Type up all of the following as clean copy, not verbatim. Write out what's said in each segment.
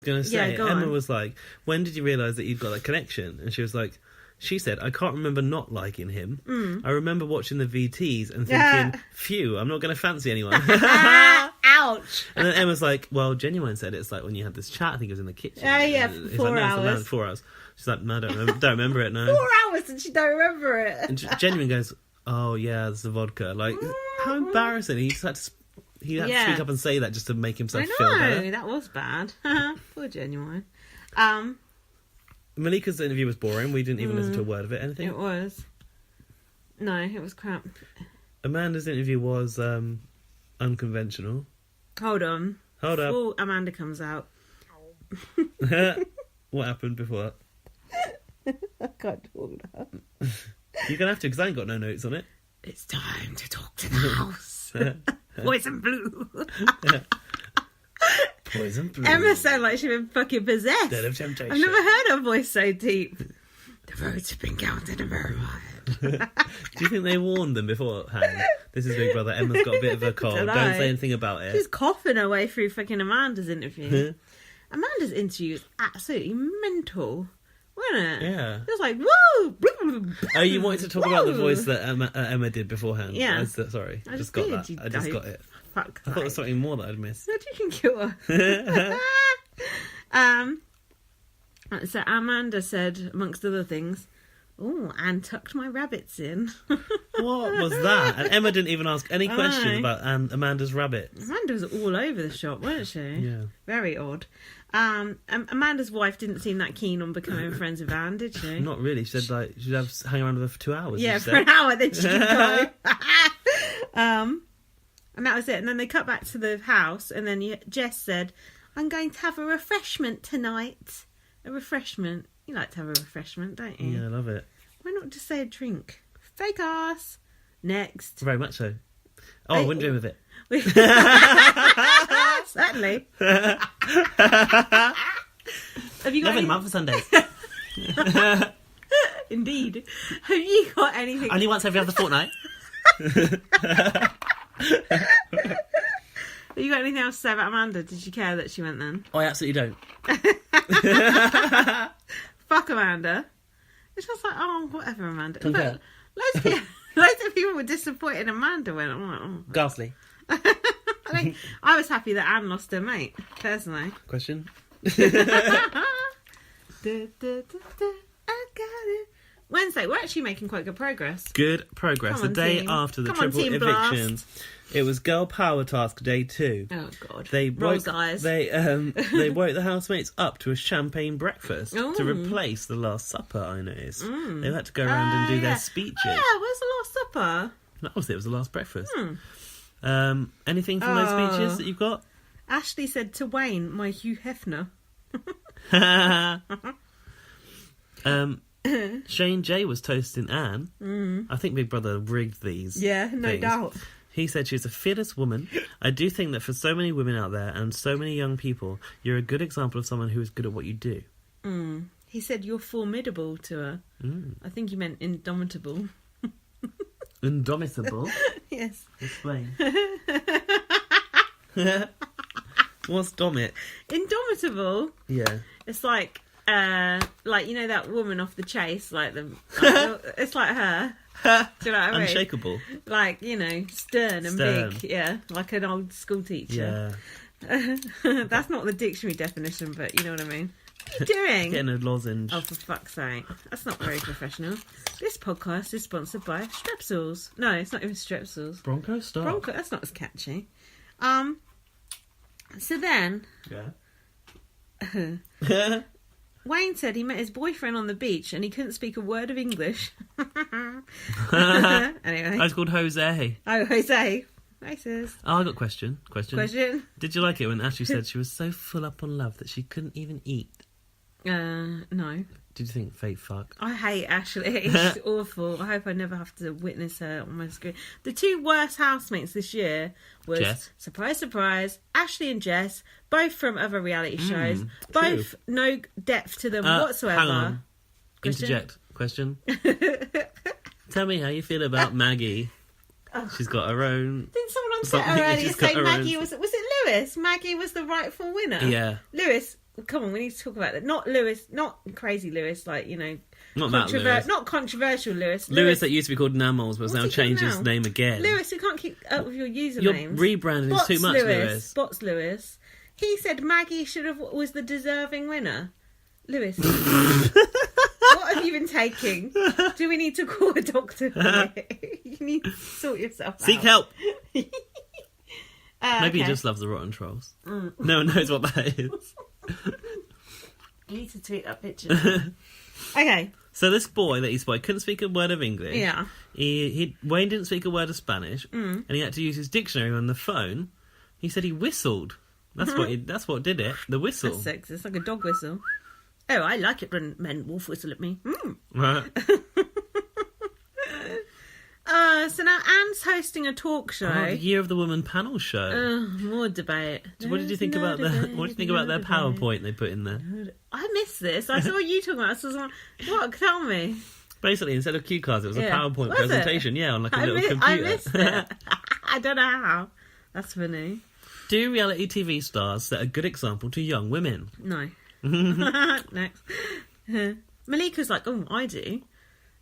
going to say, go Emma on. was like, when did you realise that you'd got that connection? And she was like, she said, I can't remember not liking him. I remember watching the VTs and thinking, phew, I'm not going to fancy anyone. Ouch. And then Emma's like, well, Genuine said it's like when you had this chat, I think it was in the kitchen. For 4 hours. 4 hours. She's like, no, I don't remember it, no. 4 hours and she don't remember it. And Genuine goes, oh, yeah, it's the vodka. Like, how embarrassing. He just had to... He had to speak up and say that just to make himself feel better. That was bad. Poor Genuine. Malika's interview was boring. We didn't even listen to a word of it. Anything? It was. No, it was crap. Amanda's interview was unconventional. Hold on. Hold up. Before Amanda comes out. What happened before that? I can't talk now. You're going to have to, because I ain't got no notes on it. It's time to talk to the house. Poison blue. Poison blue. Emma sounded like she'd been fucking possessed. Dead of temptation. I've never heard her voice so deep. The votes have been counted and verified. Do you think they warned them beforehand? This is Big Brother. Emma's got a bit of a cold. Don't say anything about it. She's coughing her way through fucking Amanda's interview. Amanda's interview is absolutely mental, wasn't it? Yeah. It was like, whoa! Oh, you wanted to talk about the voice that Emma did beforehand? Yeah. Sorry, I just got that. I just got it. Fuck. I thought there was something more that I'd missed. How do you think it was? So Amanda said, amongst other things, oh, Anne tucked my rabbits in. What was that? And Emma didn't even ask any questions about Amanda's rabbits. Amanda was all over the shop, wasn't she? Yeah. Very odd. Amanda's wife didn't seem that keen on becoming friends with Anne, did she? Not really. She said like she'd hang around with her for 2 hours. Yeah, for an hour, then she could go. And that was it. And then they cut back to the house, and then Jess said, I'm going to have a refreshment tonight. A refreshment. You like to have a refreshment, don't you? Yeah, I love it. Why not just say a drink? Fake ass. Next. Very much so. Oh, I wouldn't dream of it. Certainly. Have you got Never mind for Sundays. Indeed. Have you got anything? Only once every other fortnight. Have you got anything else to say about Amanda? Did you care that she went then? Oh, I absolutely don't. Fuck Amanda. It's just like, oh, whatever, Amanda. Don't care. Loads of people were disappointed Amanda went. I'm like, oh. Ghastly. I was happy that Anne lost her mate, personally. Question? I got it. Wednesday, we're actually making quite good progress. Good progress. Come The on, day team. after the Come on, triple Team evictions, it was girl power task day 2. Oh God! They Roll, woke, guys. They woke the housemates up to a champagne breakfast to replace the Last Supper. I noticed they had to go around and do their speeches. Oh, yeah, where's the Last Supper? That was it. It was the last breakfast. Anything from those speeches that you've got? Ashley said to Wayne, "My Hugh Hefner." Shane J was toasting Anne. I think Big Brother rigged these. Yeah, no things. doubt. He said she's a fearless woman. I do think that for so many women out there and so many young people, you're a good example of someone who is good at what you do. He said you're formidable to her. I think he meant indomitable. Indomitable? Yes. Explain. What's domit? Indomitable? Yeah. It's like you know that woman off The Chase, it's like her. Do you know what I mean? Unshakable. Like, you know, stern and big. Yeah, like an old school teacher. Yeah. That's not the dictionary definition, but you know what I mean. What are you doing? Getting a lozenge. Oh, for fuck's sake. That's not very professional. This podcast is sponsored by Strepsils. No, it's not even Strepsils. Bronco Star. Bronco, that's not as catchy. So then... Yeah. Wayne said he met his boyfriend on the beach and he couldn't speak a word of English. Anyway. I was called Jose. Oh, Jose. Racist. Oh, I got question. Question? Did you like it when Ashley said she was so full up on love that she couldn't even eat? No. Did you think fake fuck? I hate Ashley. She's awful. I hope I never have to witness her on my screen. The two worst housemates this year was, Jess. surprise, surprise, Ashley and Jess, both from other reality shows. Both no depth to them whatsoever. Hang on. Question? Interject. Question. Tell me how you feel about Maggie. She's got her own... Didn't someone on set Something, earlier she's got say her Maggie own- was it Lewis? Maggie was the rightful winner. Yeah. Lewis, come on, we need to talk about that. Not Lewis, not crazy Lewis, like, you know, Not that Lewis. not controversial Lewis. Lewis that used to be called Nammals, but has What's now he changed called his now? name again. Lewis, you can't keep up with your usernames. Your rebranding is too much, Lewis. Bots Lewis. He said Maggie was the deserving winner. Lewis, what have you been taking? Do we need to call a doctor for you? You need to sort yourself out. Seek help. Maybe okay. he just loves the rotten trolls. No one knows what that is. You need to tweet that picture. Okay. So this boy that he spotted couldn't speak a word of English. Yeah. Wayne didn't speak a word of Spanish, and he had to use his dictionary on the phone. He said he whistled. That's what did it. The whistle. That's sexy. It's like a dog whistle. Oh, I like it when men wolf whistle at me. Right. So now Anne's hosting a talk show. Oh, the Year of the Woman panel show. More debate. What did you think about that? What did you think about their PowerPoint they put in there? I missed this. I saw you talking about it. So I was like, what? Tell me. Basically, instead of cue cards, it was a PowerPoint Was presentation. Yeah, on like a little computer. I missed it. I don't know how. That's funny. Do reality TV stars set a good example to young women? No. Next. Malika's like, oh, I do.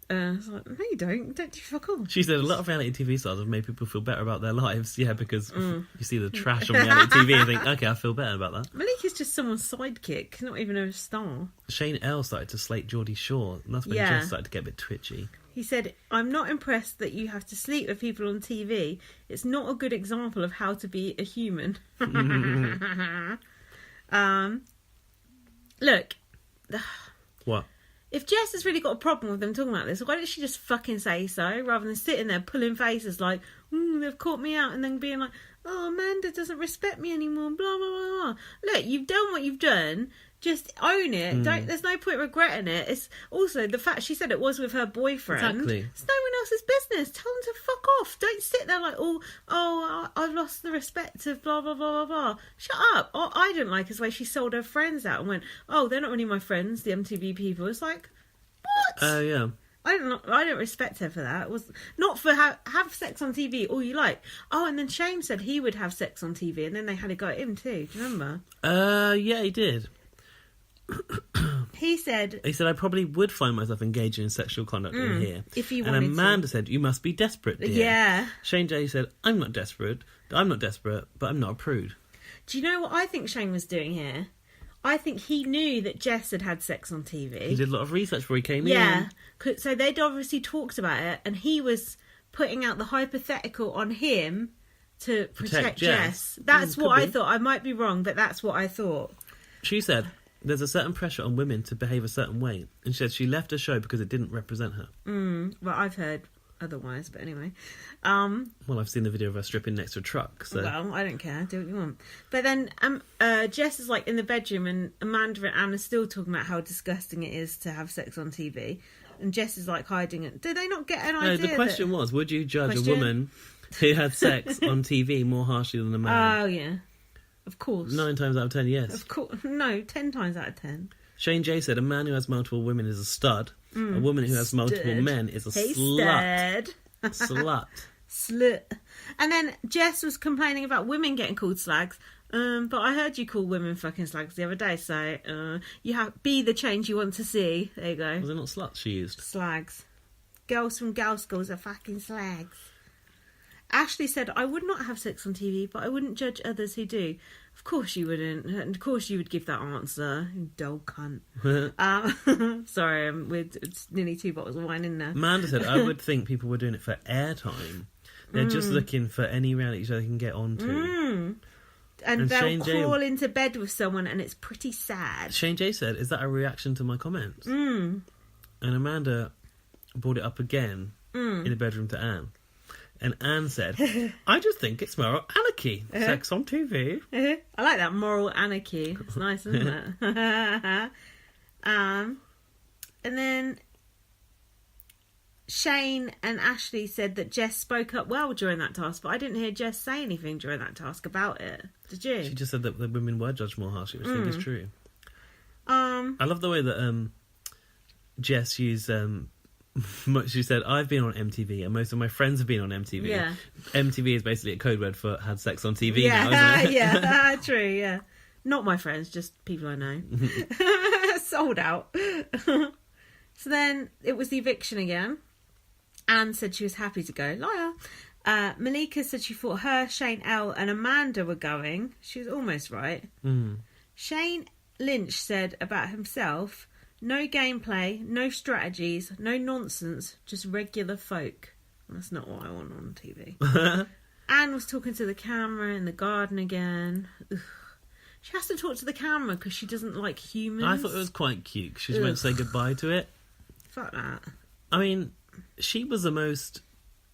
I was like, no, you don't. Don't do fuck all. She said a lot of reality TV stars have made people feel better about their lives. Yeah, because you see the trash on reality TV and think, okay, I feel better about that. Malika's just someone's sidekick, not even a star. Shane L started to slate Geordie Shore, and that's when Jess started to get a bit twitchy. He said, I'm not impressed that you have to sleep with people on TV. It's not a good example of how to be a human. Look. What? If Jess has really got a problem with them talking about this, why don't she just fucking say so, rather than sitting there pulling faces like, they've caught me out, and then being like, oh, Amanda doesn't respect me anymore, blah, blah, blah, blah. Look, you've done what you've done. Just own it. There's no point regretting it. It's also the fact she said it was with her boyfriend. Exactly. It's no one else's business. Tell them to fuck off. Don't sit there like, I've lost the respect of blah, blah, blah, blah, blah. Shut up. Oh, I didn't like his way she sold her friends out and went, oh, they're not really my friends, the MTV people. It's like, what? Oh, yeah. I don't respect her for that. It was not for have sex on TV all you like. Oh, and then Shane said he would have sex on TV, and then they had a go at him too. Do you remember? Yeah, he did. He said, I probably would find myself engaging in sexual conduct in here. If you and wanted Amanda said, you must be desperate, dear. Yeah. Shane J said, I'm not desperate, but I'm not a prude. Do you know what I think Shane was doing here? I think he knew that Jess had had sex on TV. He did a lot of research before he came in. Yeah. So they'd obviously talked about it, and he was putting out the hypothetical on him to protect Jess. That's what I thought. I might be wrong, but that's what I thought. She said, there's a certain pressure on women to behave a certain way, and she said she left her show because it didn't represent her. Well, I've heard otherwise, but anyway. Well, I've seen the video of her stripping next to a truck, so... Well, I don't care. Do what you want. But then Jess is like in the bedroom, and Amanda and Anne are still talking about how disgusting it is to have sex on TV. And Jess is like hiding it. Do they not get an idea? No, the question was, would you judge a woman who had sex on TV more harshly than a man? Oh, yeah. Of course. 9 times out of 10, yes. Of course. No, 10 times out of 10. Shane J said a man who has multiple women is a stud. A woman who has multiple men is a slut. Slut. And then Jess was complaining about women getting called slags. But I heard you call women fucking slags the other day, so you have be the change you want to see. There you go. Was it not sluts she used? Slags. Girls from girl schools are fucking slags. Ashley said, I would not have sex on TV, but I wouldn't judge others who do. Of course you wouldn't. And of course you would give that answer. You dull cunt. Sorry, it's nearly 2 bottles of wine in there. Amanda said, I would think people were doing it for airtime. They're just looking for any reality show they can get onto. And they'll crawl into bed with someone, and it's pretty sad. Shane J said, is that a reaction to my comments? And Amanda brought it up again in the bedroom to Anne. And Anne said, I just think it's moral anarchy. Sex on TV. I like that, moral anarchy. It's nice, isn't it? And then Shane and Ashley said that Jess spoke up well during that task, but I didn't hear Jess say anything during that task about it. Did you? She just said that the women were judged more harshly, which I think is true. I love the way that Jess used... she said, I've been on MTV and most of my friends have been on MTV. Yeah. MTV is basically a code word for had sex on TV now, isn't it? Yeah, true, yeah. Not my friends, just people I know. Sold out. So then it was the eviction again. Anne said she was happy to go. Liar. Malika said she thought her, Shane L and Amanda were going. She was almost right. Shane Lynch said about himself, no gameplay, no strategies, no nonsense, just regular folk. That's not what I want on TV. Anne was talking to the camera in the garden again. Ugh. She has to talk to the camera because she doesn't like humans. I thought it was quite cute. She just went to say goodbye to it. Fuck that. I mean, she was the most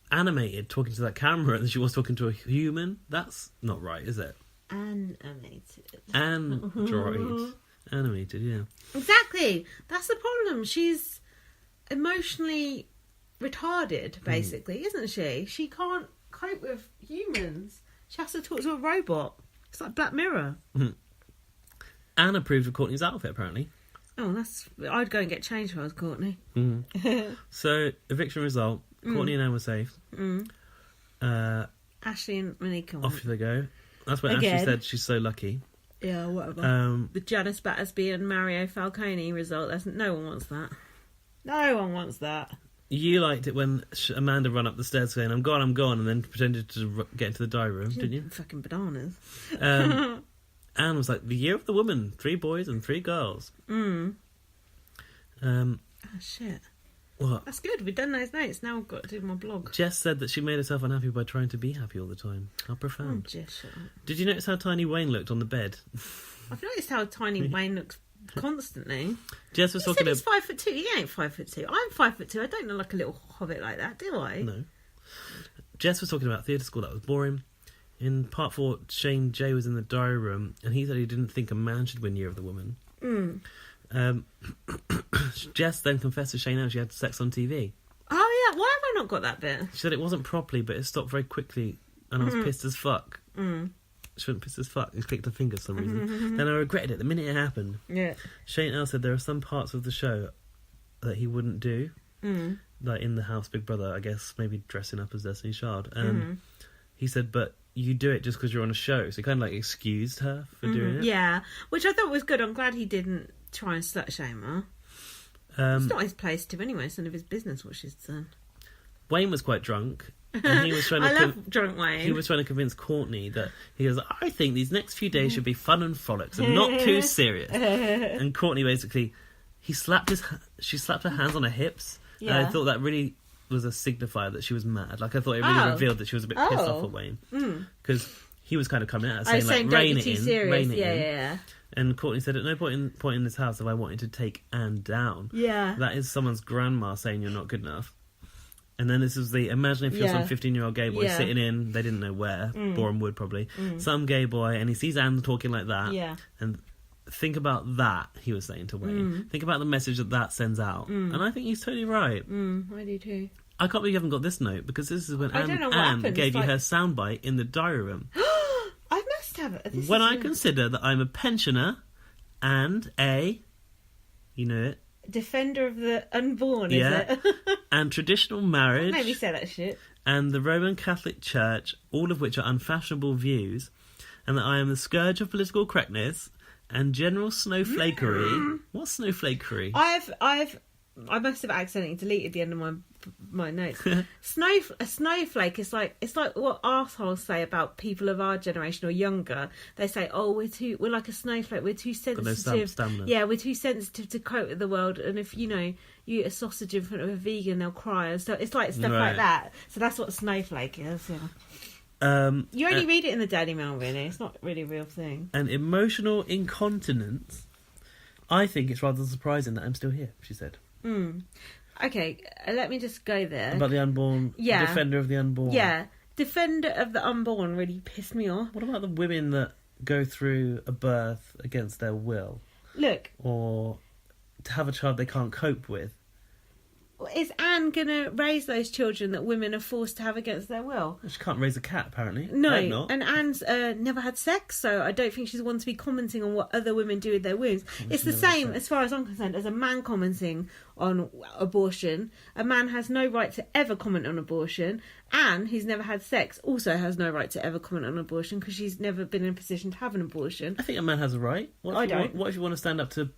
animated talking to that camera than she was talking to a human. That's not right, is it? Animated. Android. Animated, yeah. Exactly. That's the problem. She's emotionally retarded, basically, isn't she? She can't cope with humans. She has to talk to a robot. It's like Black Mirror. Anne approved of Courtney's outfit, apparently. Oh, I'd go and get changed if I was Courtney. So, eviction result. Courtney and Anne were safe. Ashley and Monica went. Off they go. That's when Again. Ashley said she's so lucky. Yeah, whatever. The Janice Battersby and Mario Falcone result. No one wants that. No one wants that. You liked it when Amanda ran up the stairs saying, I'm gone, and then pretended to get into the diary room, didn't you? Fucking bananas. Anne was like, the year of the woman, 3 boys and 3 girls. Oh, shit. What? That's good. We've done those notes. Now I've got to do my blog. Jess said that she made herself unhappy by trying to be happy all the time. How profound. Oh, Jess, shut up. Did you notice how tiny Wayne looked on the bed? I've noticed how tiny Wayne looks constantly. Jess was talking He said he's 5'2". He ain't 5'2". I'm 5'2". I don't look like a little hobbit like that, do I? No. Jess was talking about theatre school. That was boring. In part 4, Shane J was in the diary room, and he said he didn't think a man should win Year of the Woman. Jess then confessed to Shane L she had sex on TV. Oh, yeah. Why have I not got that bit? She said it wasn't properly, but it stopped very quickly, and I was pissed as fuck. She went pissed as fuck and clicked her finger for some reason. Then I regretted it the minute it happened. Yeah. Shane L said there are some parts of the show that he wouldn't do. Like in the house, Big Brother, I guess, maybe dressing up as Destiny's Child. And he said, but you do it just because you're on a show. So he kind of like excused her for doing it. Yeah, which I thought was good. I'm glad he didn't try and slut shame her. It's not his place to anyway. It's none of his business what she's done. Wayne was quite drunk. And he was trying to I love drunk Wayne. He was trying to convince Courtney that he goes, I think these next few days should be fun and frolics and not too serious. And Courtney basically, she slapped her hands on her hips. Yeah. And I thought that really was a signifier that she was mad. Like I thought it really revealed that she was a bit pissed off at Wayne. Because he was kind of coming at her saying like, rein it in. Yeah. And Courtney said, at no point in this house have I wanted to take Anne down. Yeah. That is someone's grandma saying you're not good enough. And then this was imagine if you're some 15-year-old gay boy sitting in, they didn't know where, Boreham Wood probably, some gay boy, and he sees Anne talking like that. Yeah. And think about that, he was saying to Wayne. Think about the message that sends out. And I think he's totally right. I do too. I can't believe you haven't got this note, because this is when Anne happened. gave you her soundbite in the diary room. I must have it. When I consider that I'm a pensioner and you know it, defender of the unborn, is it? And traditional marriage. Maybe say that shit. And the Roman Catholic Church, all of which are unfashionable views, and that I am the scourge of political correctness and general snowflakery. What's snowflakery? I must have accidentally deleted the end of my notes. A snowflake is it's like what arseholes say about people of our generation or younger. They say, "Oh, we're like a snowflake. We're too sensitive. Stamina. Yeah, we're too sensitive to cope with the world. And if you eat a sausage in front of a vegan, they'll cry." And so it's like stuff like that. So that's what snowflake is. Yeah. You only read it in the Daily Mail, really. It's not really a real thing. And emotional incontinence. I think it's rather surprising that I'm still here, she said. Okay, let me just go there. About the unborn, defender of the unborn. Yeah, defender of the unborn really pissed me off. What about the women that go through a birth against their will? Look. Or to have a child they can't cope with? is Anne going to raise those children that women are forced to have against their will? She can't raise a cat, apparently. No, not. and Anne's never had sex, so I don't think she's one to be commenting on what other women do with their wombs. It's the same, as far as I'm concerned, as a man commenting on abortion. A man has no right to ever comment on abortion. Anne, who's never had sex, also has no right to ever comment on abortion because she's never been in a position to have an abortion. I think a man has a right. I don't. What if you want to stand up to